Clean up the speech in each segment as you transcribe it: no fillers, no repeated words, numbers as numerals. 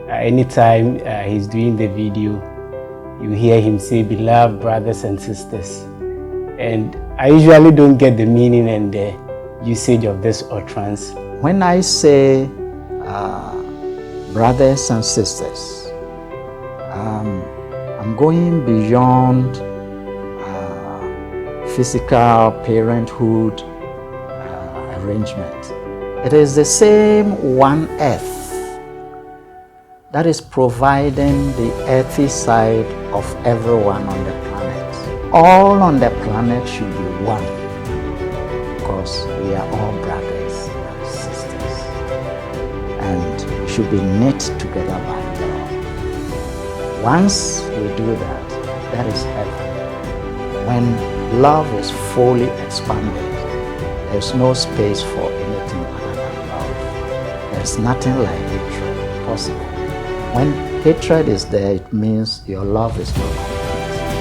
Anytime he's doing the video, you hear him say, "Beloved brothers and sisters." And I usually don't get the meaning and the usage of this utterance. When I say brothers and sisters, I'm going beyond physical parenthood arrangement. It is the same one earth that is providing the earthy side of everyone on the planet. All on the planet should be one, because we are all brothers and sisters, and we should be knit together by love. Once we do that, that is heaven. When love is fully expanded, there's no space for anything other than love. There's nothing like hatred possible. When hatred is there, it means your love is not complete.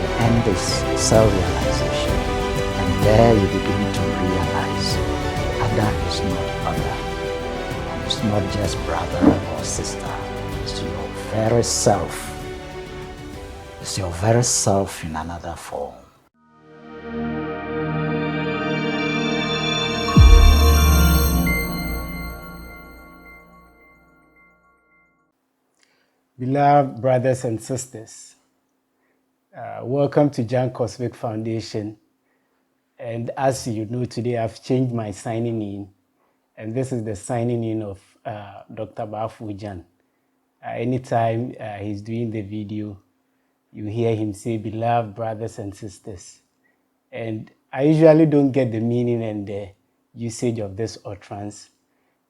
The end is self-realization. And there you begin to realize other is not other. And it's not just brother or sister. It's your very self. It's your very self in another form. Beloved brothers and sisters, welcome to Jan Cosmic Foundation. And as you know, today I've changed my signing in, and this is the signing in of Dr. Baffour Jan. Anytime he's doing the video, you hear him say, "Beloved brothers and sisters." And I usually don't get the meaning and the usage of this utterance.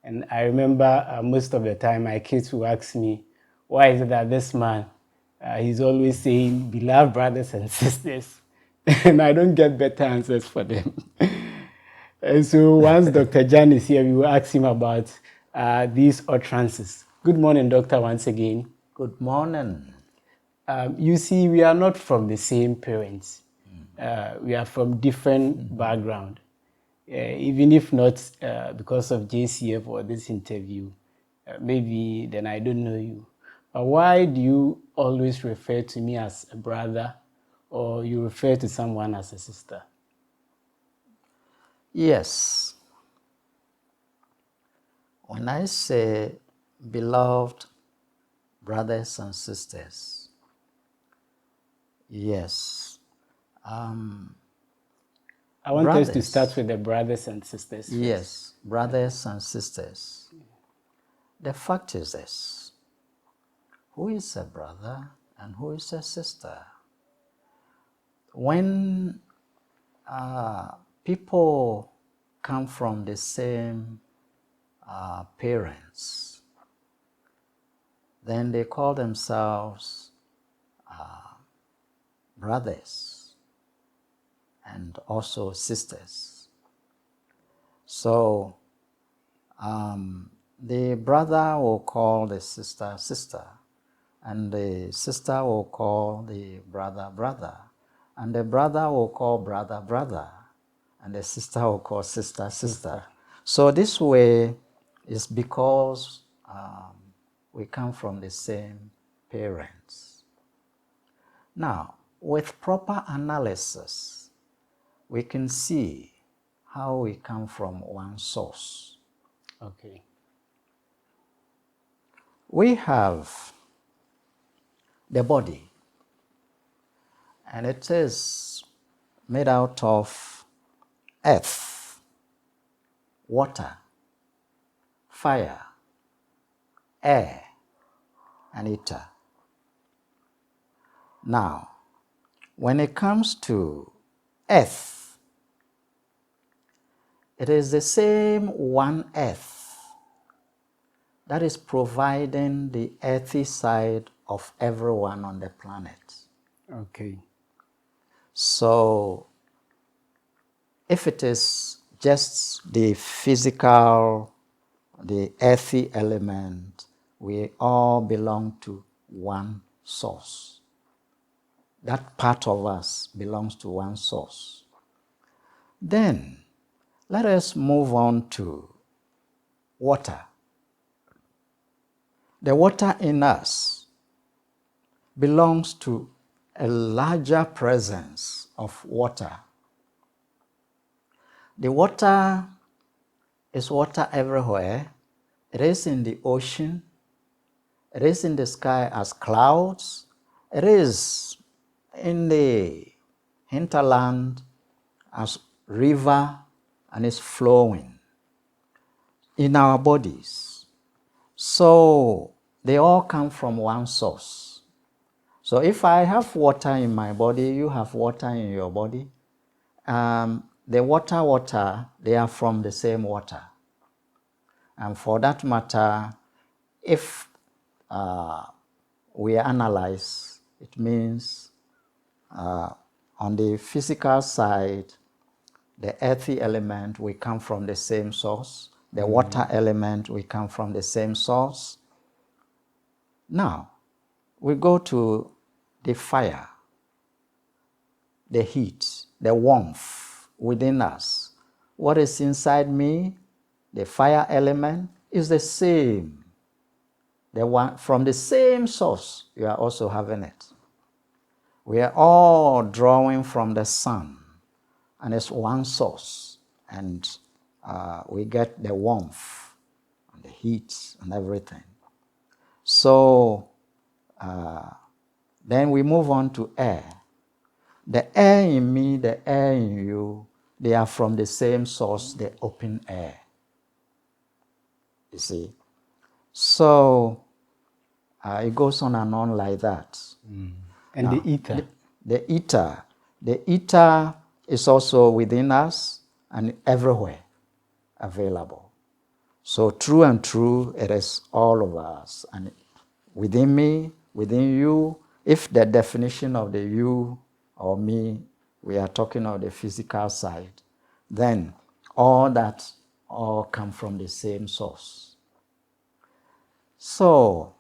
And I remember most of the time my kids will ask me, why is it that this man, he's always saying, "Beloved brothers and sisters," and I don't get better answers for them. And so once Dr. Jan is here, we will ask him about these utterances. Good morning, Doctor, once again. Good morning. You see, we are not from the same parents. We are from different background. Even if not because of JCF or this interview, maybe then I don't know you. But why do you always refer to me as a brother, or you refer to someone as a sister? Yes. When I say beloved brothers and sisters, yes. I want us to start with the brothers and sisters first. Yes, brothers and sisters. The fact is this: who is a brother and who is a sister? When people come from the same parents, then they call themselves brothers and also sisters. So the brother will call the sister sister, and the sister will call the brother brother, and the brother will call brother brother, and the sister will call sister sister. So this way is because we come from the same parents. Now, with proper analysis, we can see how we come from one source. Okay. We have the body, and it is made out of earth, water, fire, air, and ether. Now, when it comes to earth, it is the same one earth that is providing the earthy side of everyone on the planet. Okay. So, if it is just the physical, the earthy element, we all belong to one source. That part of us belongs to one source. Then, let us move on to water. The water in us belongs to a larger presence of water. The water is water everywhere. It is in the ocean. It is in the sky as clouds. It is in the hinterland as river, and is flowing in our bodies. So they all come from one source. So if I have water in my body, you have water in your body. The water, they are from the same water. And for that matter, if we analyze, it means on the physical side, the earthy element, we come from the same source. The water element, we come from the same source. Now, we go to the fire, the heat, the warmth within us. What is inside me, the fire element, is the same. The one from the same source, you are also having it. We are all drawing from the sun, and it's one source, and we get the warmth and the heat and everything. So then we move on to air. The air in me, the air in you, they are from the same source, the open air. You see? So it goes on and on like that. And now, the ether? The ether is also within us and everywhere available. So true and true, it is all of us. And within me, within you, if the definition of the you or me, we are talking of the physical side, then all that all come from the same source. So,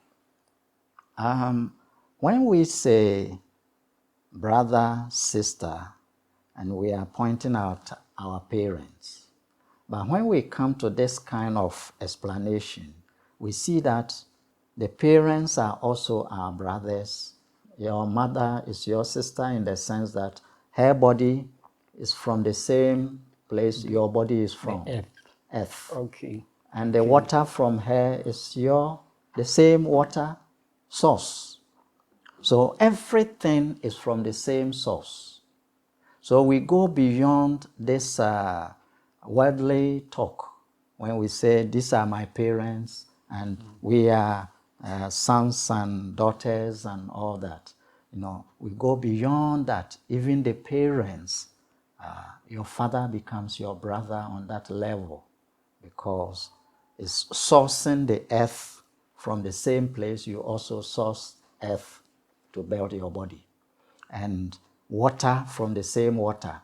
when we say brother, sister, and we are pointing out our parents, but when we come to this kind of explanation, we see that the parents are also our brothers. Your mother is your sister in the sense that her body is from the same place your body is from. The earth. Okay. And the water from her is the same water source. So everything is from the same source. So we go beyond this worldly talk when we say, these are my parents, and we are sons and daughters and all that. You know, we go beyond that. Even the parents, your father becomes your brother on that level, because it's sourcing the earth from the same place you also source earth to build your body. And water from the same water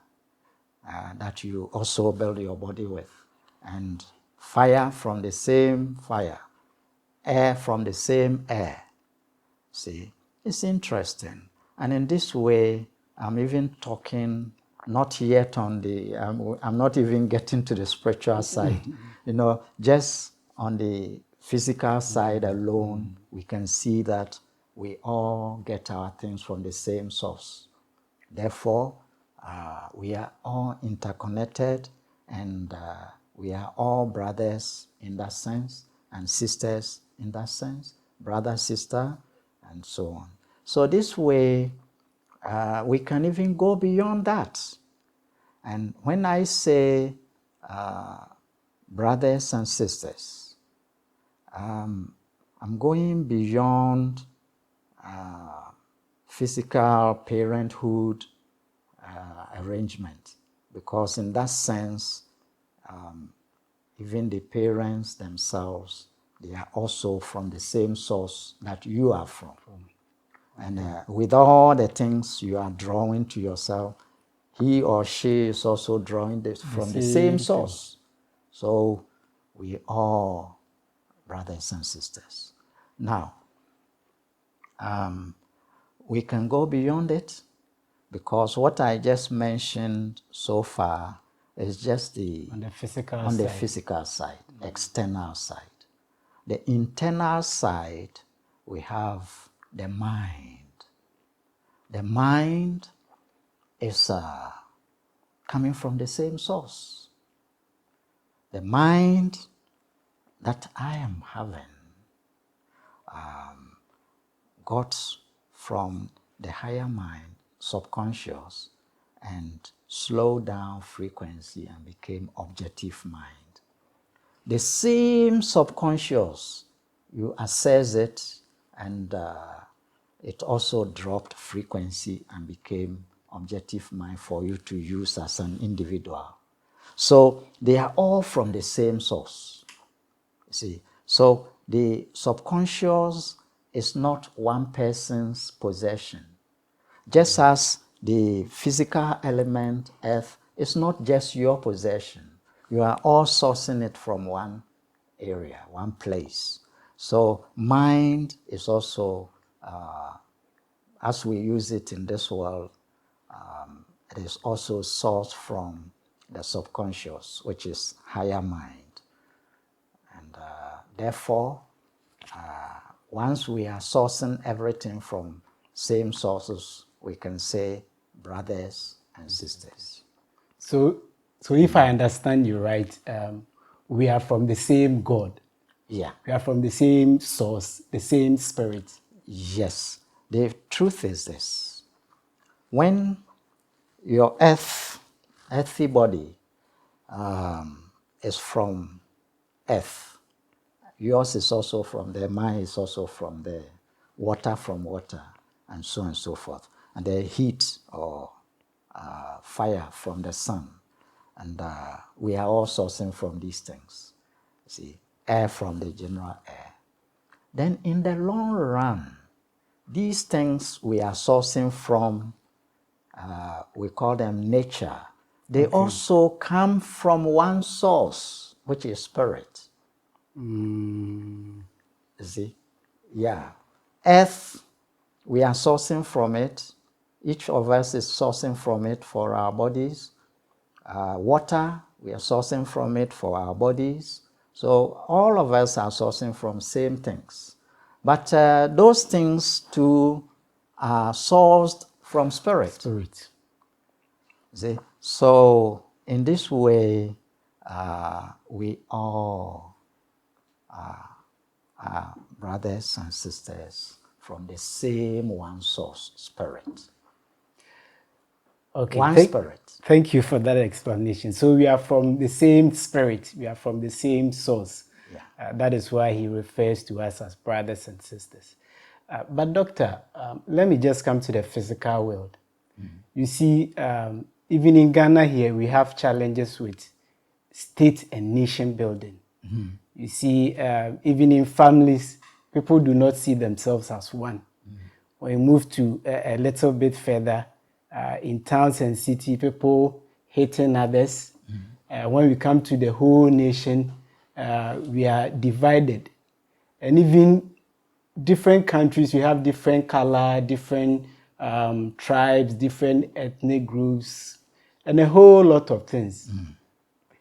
that you also build your body with. And fire from the same fire. Air from the same air. See, it's interesting. And in this way, I'm even talking not yet on the, I'm not even getting to the spiritual side. You know, just on the physical side alone, we can see that we all get our things from the same source. Therefore, we are all interconnected, and we are all brothers in that sense, and sisters in that sense, brother, sister, and so on. So this way, we can even go beyond that. And when I say brothers and sisters, I'm going beyond physical parenthood arrangement, because in that sense, even the parents themselves, they are also from the same source that you are from. And with all the things you are drawing to yourself, he or she is also drawing this from the same source. So we are brothers and sisters. Now, we can go beyond it, because what I just mentioned so far is just the on the physical side, external side. the internal side, we have the mind. The mind is coming from the same source. The mind that I am having got from the higher mind, subconscious, and slowed down frequency and became objective mind. The same subconscious, you assess it, and it also dropped frequency and became objective mind for you to use as an individual. So they are all from the same source. You see, so the subconscious is not one person's possession. Just as the physical element, earth, is not just your possession. You are all sourcing it from one area, one place. So mind is also, as we use it in this world, it is also sourced from the subconscious, which is higher mind. And therefore, once we are sourcing everything from same sources, we can say brothers and sisters. So if I understand you right, we are from the same God. Yeah. We are from the same source, the same spirit. Yes. The truth is this. When your earthy body is from earth, yours is also from there, mine is also from there, water from water, and so on and so forth. And the heat or fire from the sun. And we are all sourcing from these things. See, air from the general air. Then in the long run, these things we are sourcing from, we call them nature. They also come from one source, which is spirit. See? Yeah. Earth, we are sourcing from it. Each of us is sourcing from it for our bodies. Water, we are sourcing from it for our bodies. So all of us are sourcing from same things. But those things too are sourced from spirit. Spirit. See? So in this way, we all are brothers and sisters from the same one source, spirit. Okay. One spirit. Thank you for that explanation. So we are from the same spirit. We are from the same source. Yeah. That is why he refers to us as brothers and sisters. But doctor, let me just come to the physical world. You see, even in Ghana here, we have challenges with state and nation building. You see, even in families, people do not see themselves as one. When you move to a little bit further, in towns and cities, people hating others. When we come to the whole nation, we are divided. And even different countries, we have different color, different tribes, different ethnic groups, and a whole lot of things.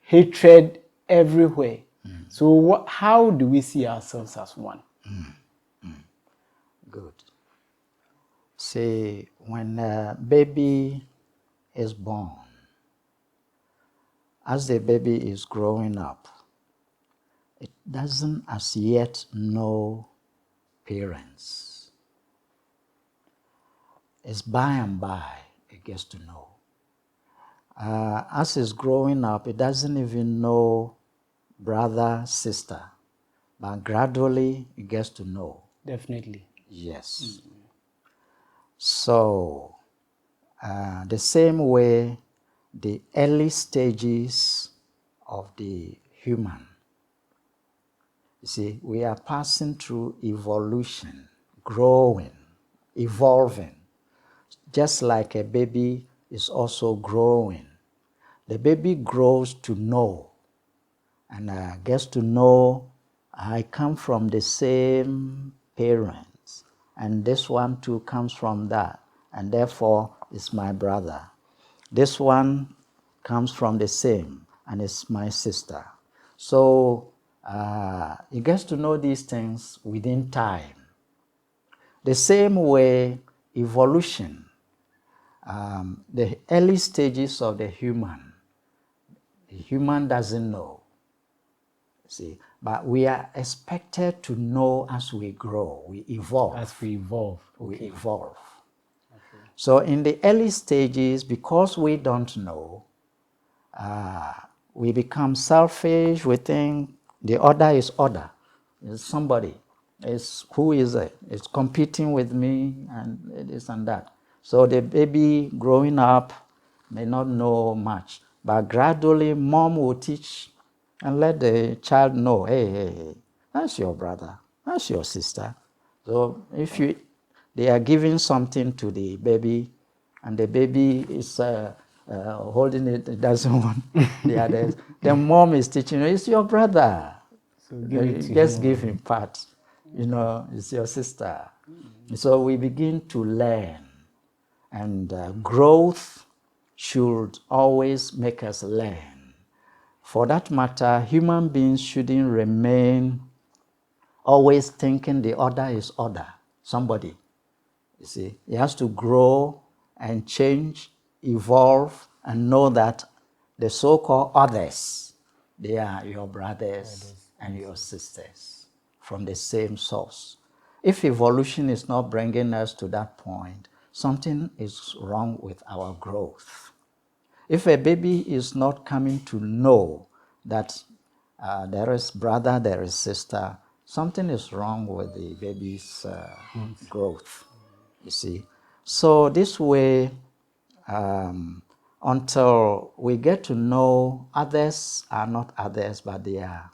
Hatred everywhere. So how do we see ourselves as one? Good. See, when a baby is born, as the baby is growing up, it doesn't as yet know parents. It's by and by it gets to know. As it's growing up, it doesn't even know brother, sister, but gradually it gets to know. Definitely. Yes. So, the same way, the early stages of the human, you see, we are passing through evolution, growing, evolving, just like a baby is also growing. The baby grows to know, and gets to know, I come from the same parents, and this one too comes from that, and therefore is my brother. This one comes from the same, and is my sister. So he gets to know these things within time. The same way evolution, the early stages of the human doesn't know, see, but we are expected to know as we grow, we evolve. As we evolve. We evolve. Okay. So in the early stages, because we don't know, we become selfish. We think the other is other. It's somebody. It's who is it? It's competing with me and this and that. So the baby growing up may not know much, but gradually mom will teach and let the child know, hey, that's your brother, that's your sister. So if they are giving something to the baby, and the baby is holding it doesn't want the others, the mom is teaching, it's your brother. So Just give him part. It's your sister. So we begin to learn, and growth should always make us learn. For that matter, human beings shouldn't remain always thinking the other is other, somebody. You see, he has to grow and change, evolve, and know that the so-called others, they are your brothers and your sisters from the same source. If evolution is not bringing us to that point, something is wrong with our growth. If a baby is not coming to know that there is brother, there is sister, something is wrong with the baby's growth, you see. So this way, until we get to know others are not others, but they are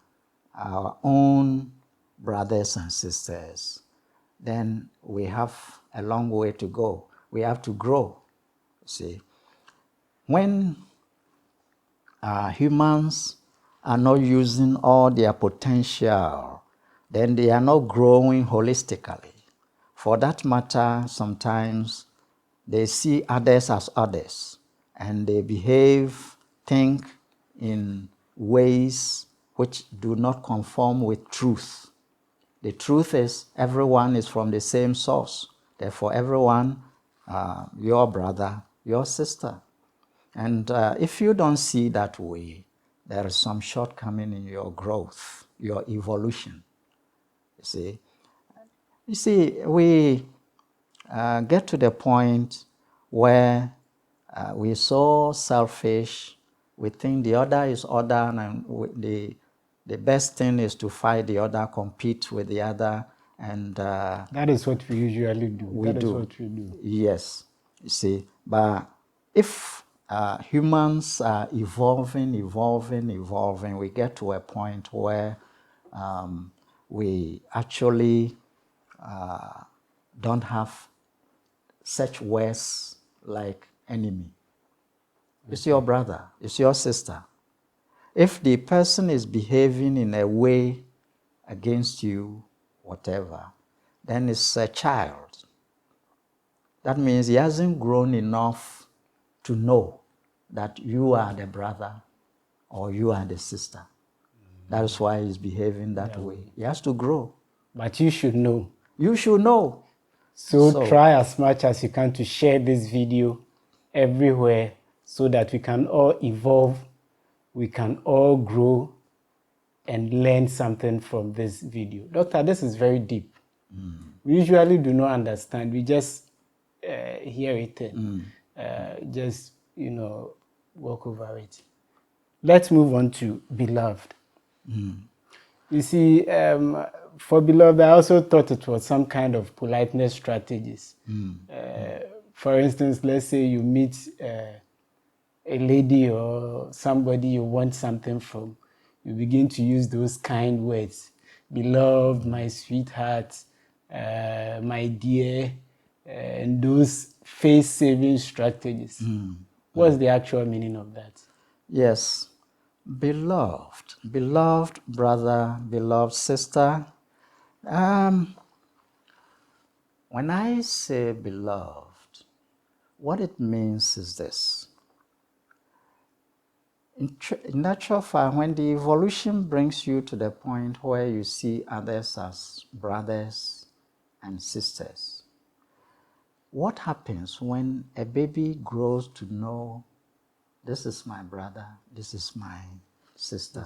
our own brothers and sisters, then we have a long way to go. We have to grow, see. When humans are not using all their potential, then they are not growing holistically. For that matter, sometimes they see others as others, and they behave, think in ways which do not conform with truth. The truth is everyone is from the same source. Therefore, everyone, your brother, your sister. And if you don't see that way, there is some shortcoming in your growth, your evolution. You see, we get to the point where we're so selfish, we think the other is other, and the best thing is to fight the other, compete with the other, and that is what we usually do. That is what we do. Yes, you see, but if humans are evolving, we get to a point where we actually don't have such words like enemy. It's your brother, it's your sister. If the person is behaving in a way against you, whatever, then it's a child. That means he hasn't grown enough to know that you are the brother or you are the sister. That is why he's behaving that way. He has to grow. But you should know. You should know. So try as much as you can to share this video everywhere so that we can all evolve, we can all grow and learn something from this video. Doctor, this is very deep. We usually do not understand. We just hear it and just, walk over it. Let's move on to beloved. You see, for beloved, I also thought it was some kind of politeness strategies. For instance, let's say you meet a lady or somebody you want something from. You begin to use those kind words. Beloved, my sweetheart, my dear, and those face-saving strategies. What's the actual meaning of that? Yes. Beloved brother, beloved sister. When I say beloved, what it means is this. In natural fact, when the evolution brings you to the point where you see others as brothers and sisters, what happens when a baby grows to know this is my brother, this is my sister?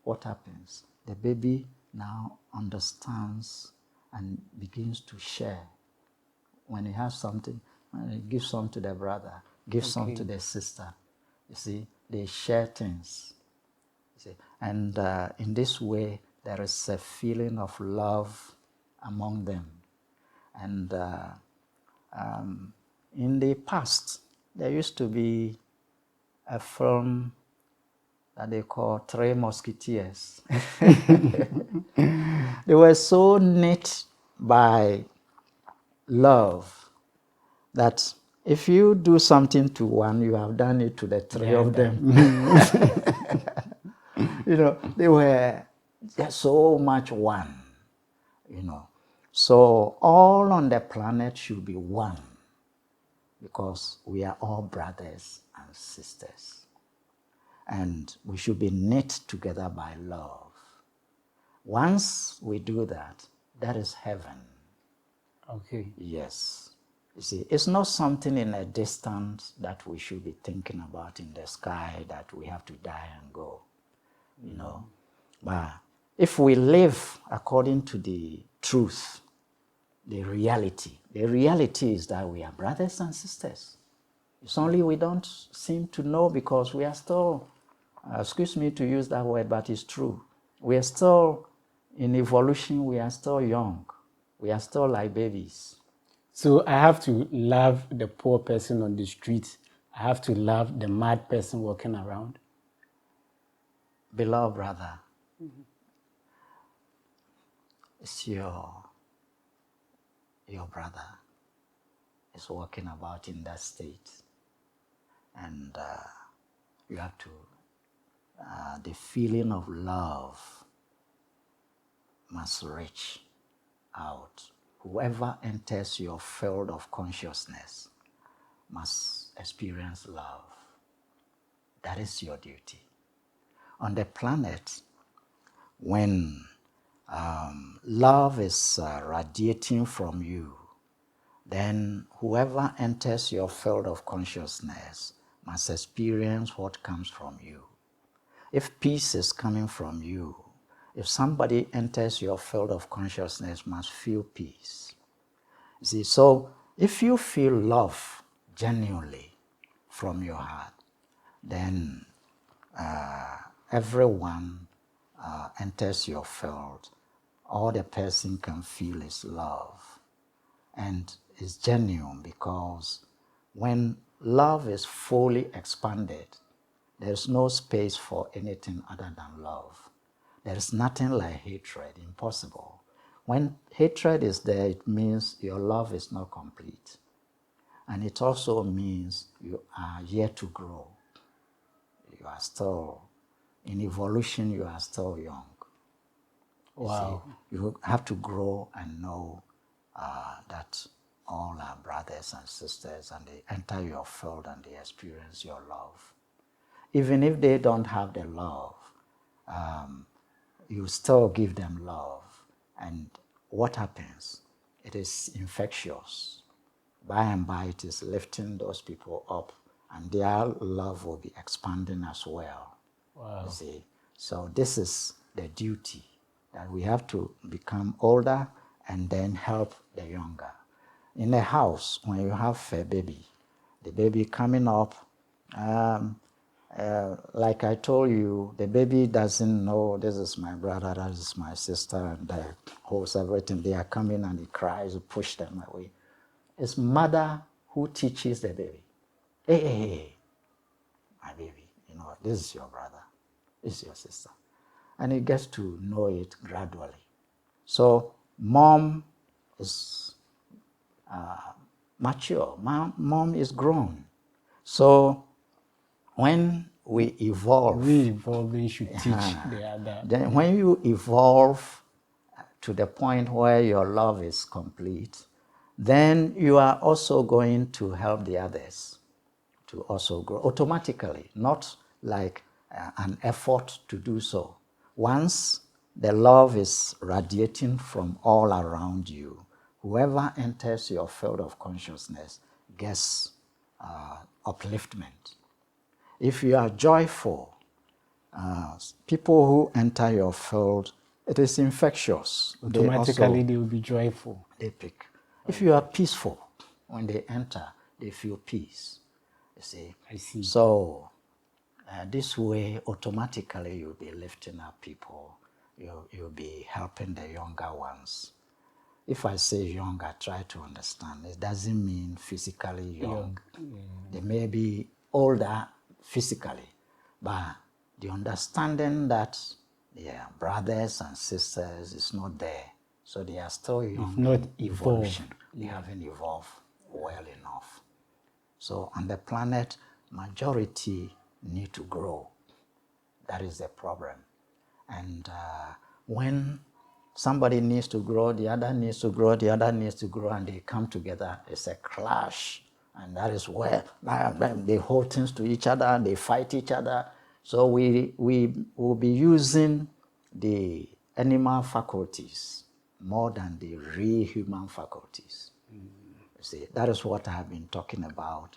What happens? The baby now understands and begins to share. When he has something, he gives some to the brother, gives some to the sister. You see, they share things. You see? And in this way, there is a feeling of love among them. And in the past, there used to be a film that they call Three Musketeers. They were so knit by love that if you do something to one, you have done it to the three of them. You know, they were just so much one, you know. So all on the planet should be one because we are all brothers and sisters. And we should be knit together by love. Once we do that, that is heaven. Okay. Yes. You see, it's not something in a distance that we should be thinking about in the sky that we have to die and go, you know. But if we live according to the truth, the reality is that we are brothers and sisters. It's only we don't seem to know because we are still, excuse me to use that word, but it's true. We are still in evolution, we are still young. We are still like babies. So I have to love the poor person on the street. I have to love the mad person walking around. Beloved brother, it's your brother is walking about in that state. And you have to, the feeling of love must reach out. Whoever enters your field of consciousness must experience love. That is your duty. On the planet, when love is radiating from you, then whoever enters your field of consciousness must experience what comes from you. If peace is coming from you, if somebody enters your field of consciousness, must feel peace. See, so if you feel love genuinely from your heart, then everyone enters your field. All the person can feel is love. And it's genuine because when love is fully expanded, there's no space for anything other than love. There is nothing like hatred, impossible. When hatred is there, it means your love is not complete. And it also means you are yet to grow. You are still, in evolution, you are still young. Wow. You have to grow and know that all are brothers and sisters and they enter your field and they experience your love. Even if they don't have the love, you still give them love. And what happens? It is infectious. By and by, it is lifting those people up and their love will be expanding as well. Wow. You see? So this is the duty that we have to become older and then help the younger. In a house, when you have a baby, the baby coming up, like I told you, the baby doesn't know this is my brother, that is my sister, and that holds everything. They are coming and he cries, you push them away. It's mother who teaches the baby. Hey, my baby, you know, this is your brother, this is your sister. And he gets to know it gradually. So mom is mature, mom is grown. So when we evolve, We evolving should teach the other. then when you evolve to the point where your love is complete, then you are also going to help the others to also grow automatically, not like an effort to do so. Once the love is radiating from all around you, whoever enters your field of consciousness gets upliftment. If you are joyful, people who enter your field, it is infectious. Automatically they will be joyful. They pick. If you are peaceful, when they enter, they feel peace. You see? I see. So this way, automatically you'll be lifting up people. You'll be helping the younger ones. If I say young, I try to understand. It doesn't mean physically young. They may be older physically, but the understanding that their brothers and sisters is not there. So they are still young. It's not evolution. evolved. They haven't evolved well enough. So on the planet, majority need to grow. That is the problem. And when somebody needs to grow, the other needs to grow, the other needs to grow, and they come together, it's a clash. And that is where they hold things to each other, they fight each other. So we will be using the animal faculties more than the real human faculties. You see, that is what I have been talking about,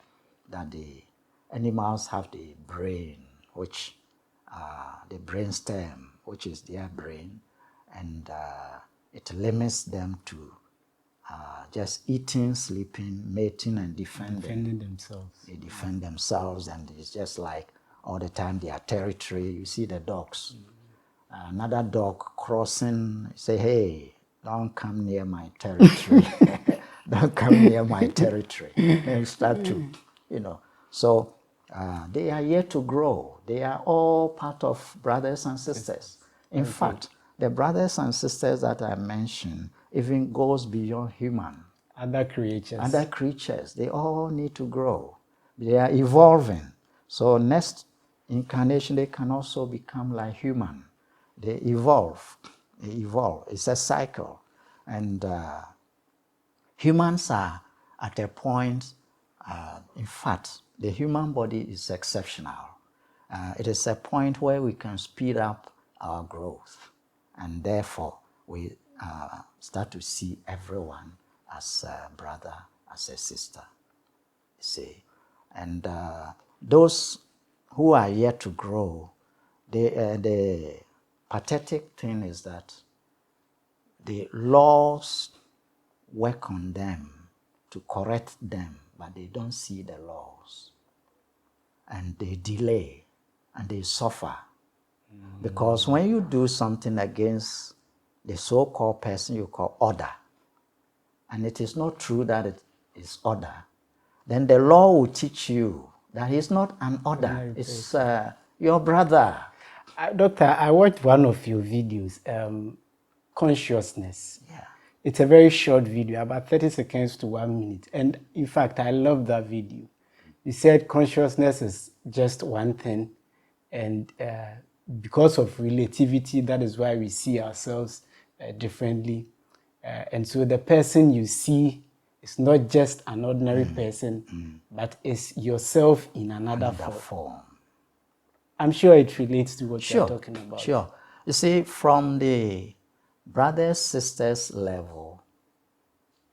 that the animals have the brain, which the brainstem, which is their brain, and it limits them to just eating, sleeping, mating, and defending themselves. They defend themselves, and it's just like all the time their territory. You see the dogs. Another dog crossing, say, hey, don't come near my territory. Don't come near my territory. And start to, So they are yet to grow. They are all part of brothers and sisters. In fact, the brothers and sisters that I mentioned even goes beyond human. Other creatures. Other creatures, they all need to grow. They are evolving. So next incarnation, they can also become like human. They evolve. They evolve. It's a cycle. And humans are at a point, in fact, the human body is exceptional. It is a point where we can speed up our growth. And therefore, we start to see everyone as a brother, as a sister. You see? And those who are yet to grow, the pathetic thing is that the laws work on them to correct them, but they don't see the laws. And they delay and they suffer. Because when you do something against the so-called person you call order, and it is not true that it is order, then the law will teach you that it's not an order, it's your brother. Doctor, I watched one of your videos, Consciousness. Yeah. It's a very short video, about 30 seconds to 1 minute. And in fact, I love that video. You said consciousness is just one thing. And because of relativity, that is why we see ourselves differently. And so the person you see is not just an ordinary person, but is yourself in another form. I'm sure it relates to what you're talking about. Sure. You see, from the brothers, sisters level,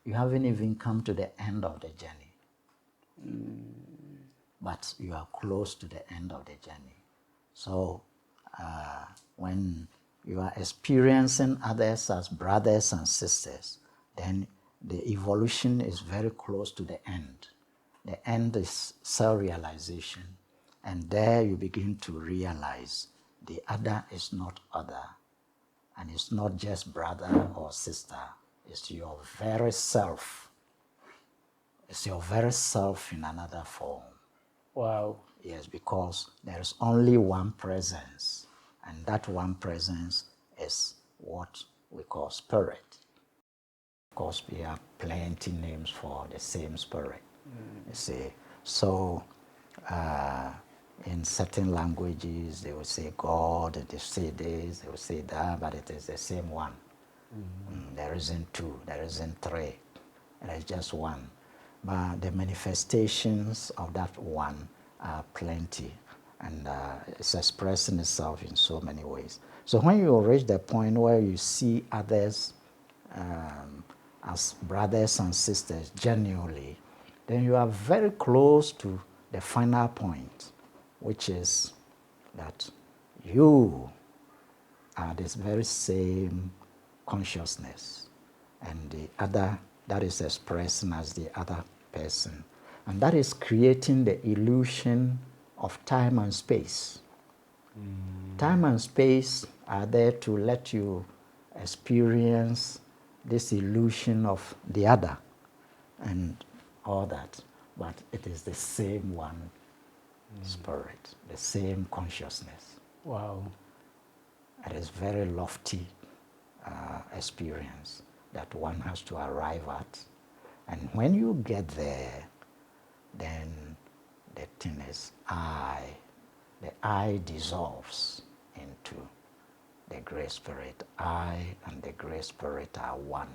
you haven't even come to the end of the journey. But you are close to the end of the journey. So when you are experiencing others as brothers and sisters, then the evolution is very close to the end. The end is self-realization. And there you begin to realize the other is not other. And it's not just brother or sister. It's your very self. It's your very self in another form. Wow. Yes, because there is only one presence. And that one presence is what we call spirit. Of course, we have plenty names for the same spirit. You see. So, in certain languages, they will say God, they say this, they will say that, but it is the same one. There isn't two, there isn't three. There is just one. But the manifestations of that one are plenty. and it's expressing itself in so many ways. So when you reach the point where you see others as brothers and sisters genuinely, then you are very close to the final point, which is that you are this very same consciousness, and the other that is expressing as the other person. And that is creating the illusion of time and space. Time and space are there to let you experience this illusion of the other and all that. But it is the same one spirit, the same consciousness. Wow. It is very lofty experience that one has to arrive at. And when you get there, then the thing is the I dissolves into the Great Spirit. I and the Great Spirit are one,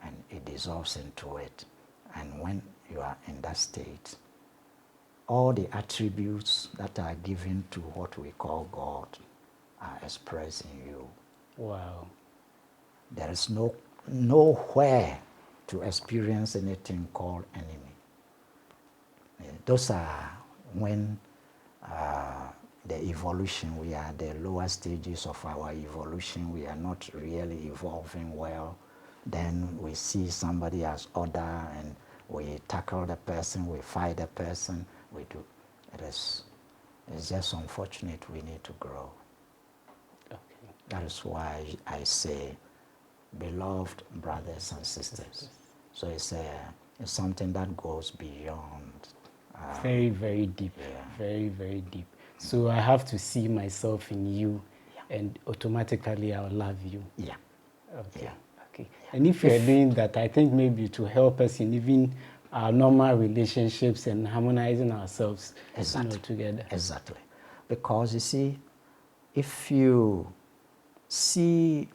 and it dissolves into it. And when you are in that state, all the attributes that are given to what we call God are expressed in you. Wow. There is nowhere to experience anything called enemy. Those are when the evolution, we are the lower stages of our evolution, we are not really evolving well. Then we see somebody as other and we tackle the person, we fight the person, we do. It's just unfortunate we need to grow. Okay. That is why I say, beloved brothers and sisters. So it's something that goes beyond. Very, very deep. Yeah. Very, very deep. So I have to see myself in you, and automatically I'll love you. Yeah. Okay. Yeah. Okay. And if you're doing that, I think maybe to help us in even our normal relationships and harmonizing ourselves, Exactly. Together. Exactly. Because you see, if you see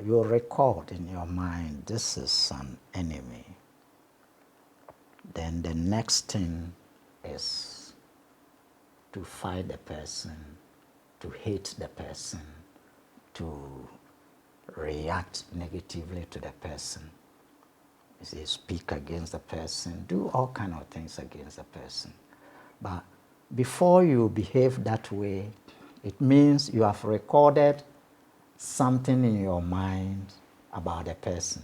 your record in your mind, this is an enemy, then the next thing is to fight the person, to hate the person, to react negatively to the person. You see, speak against the person, do all kind of things against the person. But before you behave that way, it means you have recorded something in your mind about the person.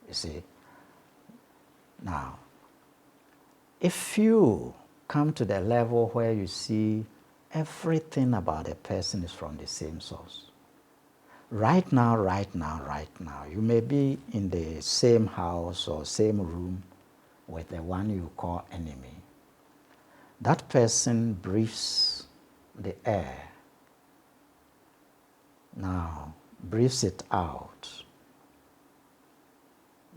You see, now, if you come to the level where you see everything about a person is from the same source, right now, you may be in the same house or same room with the one you call enemy. That person breathes the air. Now, breathes it out.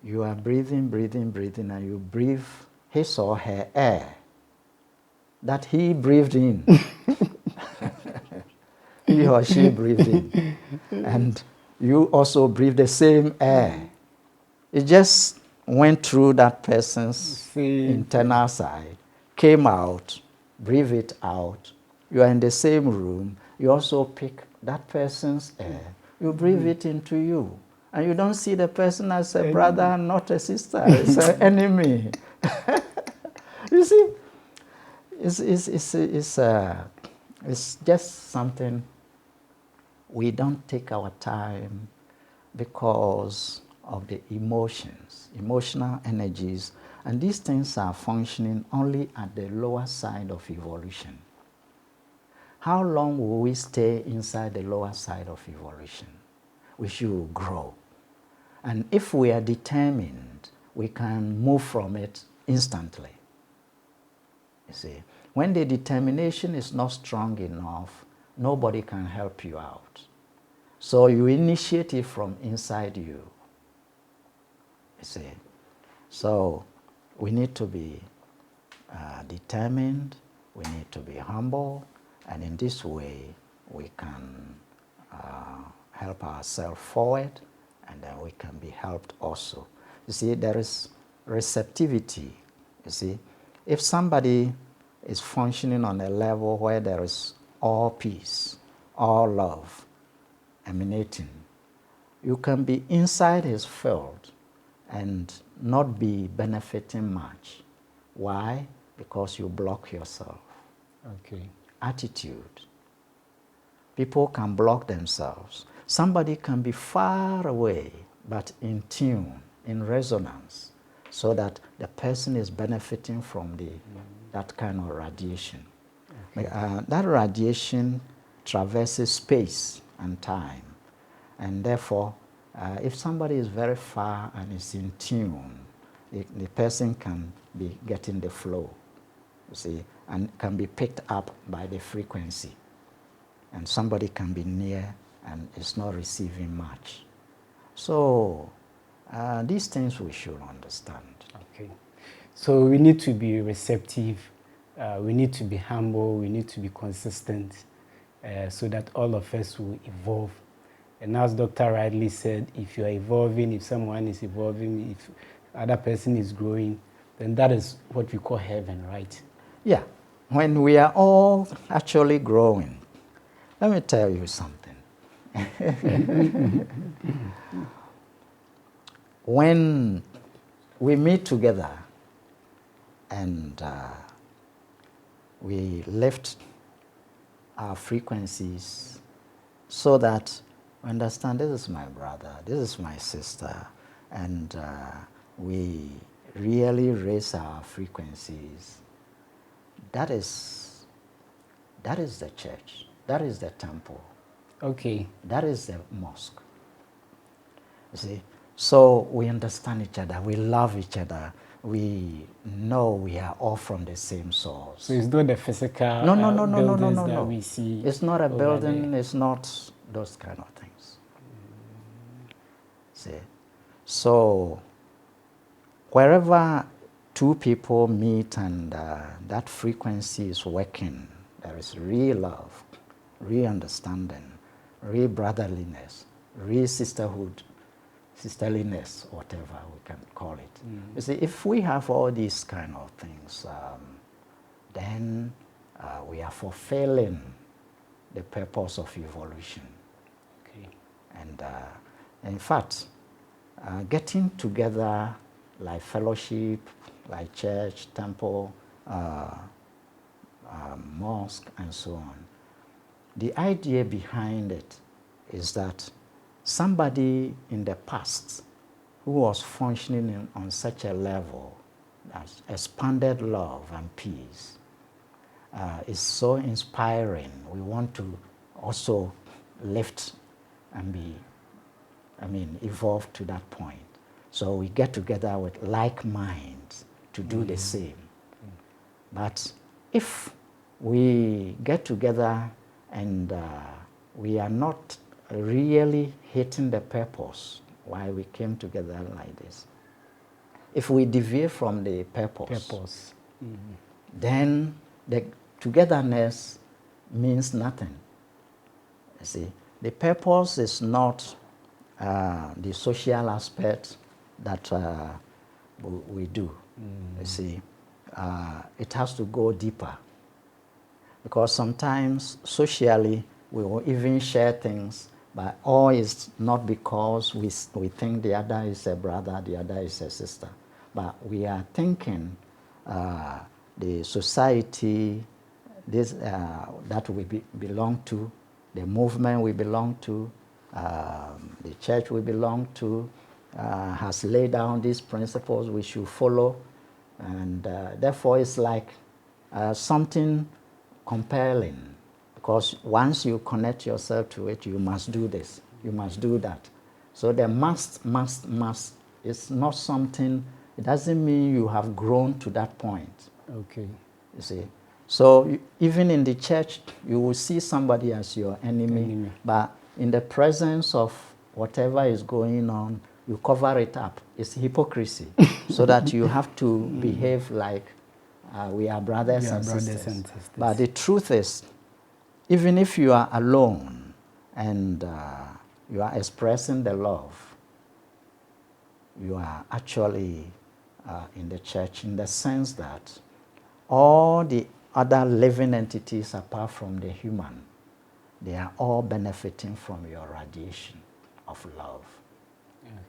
You are breathing, and you breathe his or her air that he breathed in. He or she breathed in. And you also breathe the same air. It just went through that person's internal side, came out, breathe it out. You are in the same room. You also pick that person's air. You breathe it into you. And you don't see the person as a brother, not a sister. It's an enemy. You see, it's just something we don't take our time because of the emotions, emotional energies, and these things are functioning only at the lower side of evolution. How long will we stay inside the lower side of evolution? We should grow. And if we are determined, we can move from it instantly. You see, when the determination is not strong enough, nobody can help you out. So you initiate it from inside you. You see, so we need to be determined, we need to be humble, and in this way we can help ourselves forward, and then we can be helped also. You see, there is receptivity. You see, if somebody is functioning on a level where there is all peace, all love emanating, you can be inside his field and not be benefiting much. Why? Because you block yourself. Okay. Attitude. People can block themselves. Somebody can be far away, but in tune, in resonance, so that the person is benefiting from that kind of radiation. Okay. That radiation traverses space and time, and therefore, if somebody is very far and is in tune, the person can be getting the flow, you see, and can be picked up by the frequency. And somebody can be near and is not receiving much. So these things we should understand. Okay. So we need to be receptive, we need to be humble, we need to be consistent, so that all of us will evolve. And as Dr. rightly said, if you are evolving, if someone is evolving, if other person is growing, then that is what we call heaven, right? Yeah. When we are all actually growing, let me tell you something. When we meet together and we lift our frequencies so that we understand this is my brother, this is my sister, and we really raise our frequencies, that is the church. That is the temple. Okay. That is the mosque. You see? So we understand each other, we love each other, we know we are all from the same source. So it's not the physical buildings that we see. It's not a building, it's not those kind of things. See? So wherever two people meet and that frequency is working, there is real love, real understanding, real brotherliness, real sisterhood, sisterliness, whatever we can call it. You see, if we have all these kind of things, then we are fulfilling the purpose of evolution. Okay. And in fact, getting together like fellowship, like church, temple, mosque, and so on, the idea behind it is that somebody in the past who was functioning on such a level, as expanded love and peace, is so inspiring. We want to also lift and evolve to that point. So we get together with like minds to do the same. But if we get together and we are not really hitting the purpose why we came together like this, if we deviate from the purpose, then the togetherness means nothing. You see, the purpose is not the social aspect that we do. You see, it has to go deeper, because sometimes socially we will even share things, but all is not because we think the other is a brother, the other is a sister, but we are thinking the society that we belong to, the movement we belong to, the church we belong to, has laid down these principles we should follow, and therefore it's like something compelling, because once you connect yourself to it, you must do this, you must do that. So the must is not something, it doesn't mean you have grown to that point. Okay. You see, so even in the church, you will see somebody as your enemy, but in the presence of whatever is going on, you cover it up. It's hypocrisy. So that you have to behave like we are brothers and sisters. But the truth is, even if you are alone and you are expressing the love, you are actually in the church, in the sense that all the other living entities apart from the human, they are all benefiting from your radiation of love.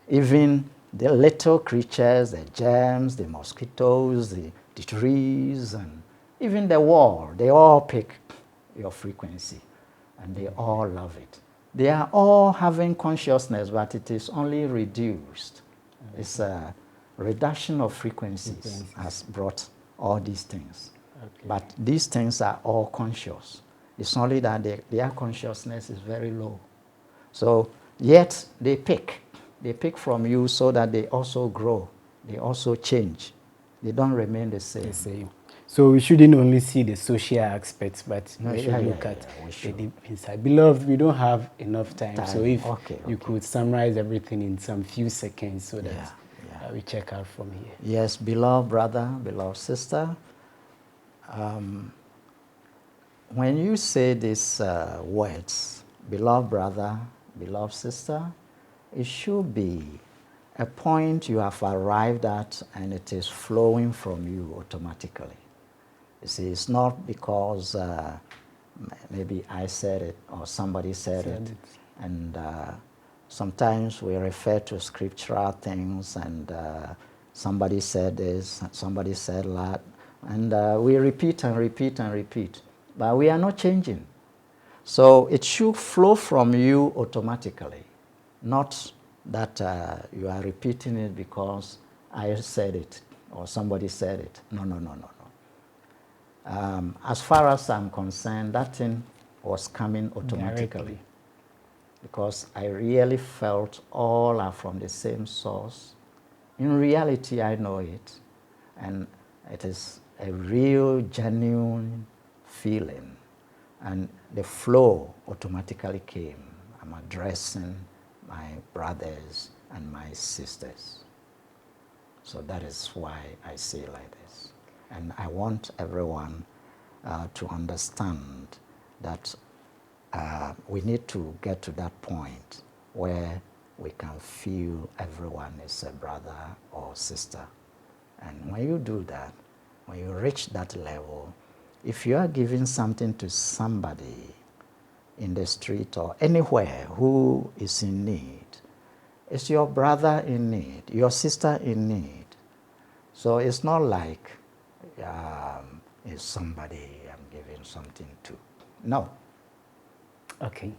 Even the little creatures, the germs, the mosquitoes, the trees, and even the wall, they all pick your frequency and they all love it. They are all having consciousness, but it is only reduced. It's a reduction of frequencies has brought all these things. But these things are all conscious. It's only that their consciousness is very low. So yet they pick. They pick from you so that they also grow. They also change. They don't remain the same. The same. So we shouldn't only see the social aspects, but we should look at the deep inside. Beloved, we don't have enough time. So if you could summarize everything in some few seconds so that we check out from here. Yes, beloved brother, beloved sister, when you say these words, beloved brother, beloved sister, it should be a point you have arrived at and it is flowing from you automatically. You see, it's not because maybe I said it or somebody said it. And sometimes we refer to scriptural things and somebody said this, somebody said that, and we repeat and repeat and repeat, but we are not changing. So it should flow from you automatically, not that you are repeating it because I said it or somebody said it. No, no, no, no, no. As far as I'm concerned, that thing was coming automatically because I really felt all are from the same source. In reality, I know it, and it is a real, genuine feeling, and the flow automatically came. I'm addressing my brothers and my sisters. So that is why I say like this. And I want everyone to understand that we need to get to that point where we can feel everyone is a brother or sister. And when you do that, when you reach that level, if you are giving something to somebody in the street or anywhere who is in need, it's your brother in need, your sister in need. So it's not like it's somebody I'm giving something to. No. Okay.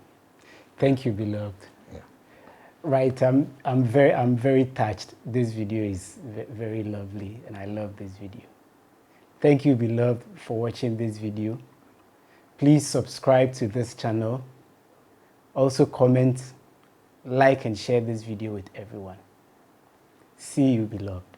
Thank you, beloved. Yeah. Right. I'm very touched. This video is very lovely, and I love this video. Thank you, beloved, for watching this video. Please subscribe to this channel. Also comment, like, and share this video with everyone. See you, beloved.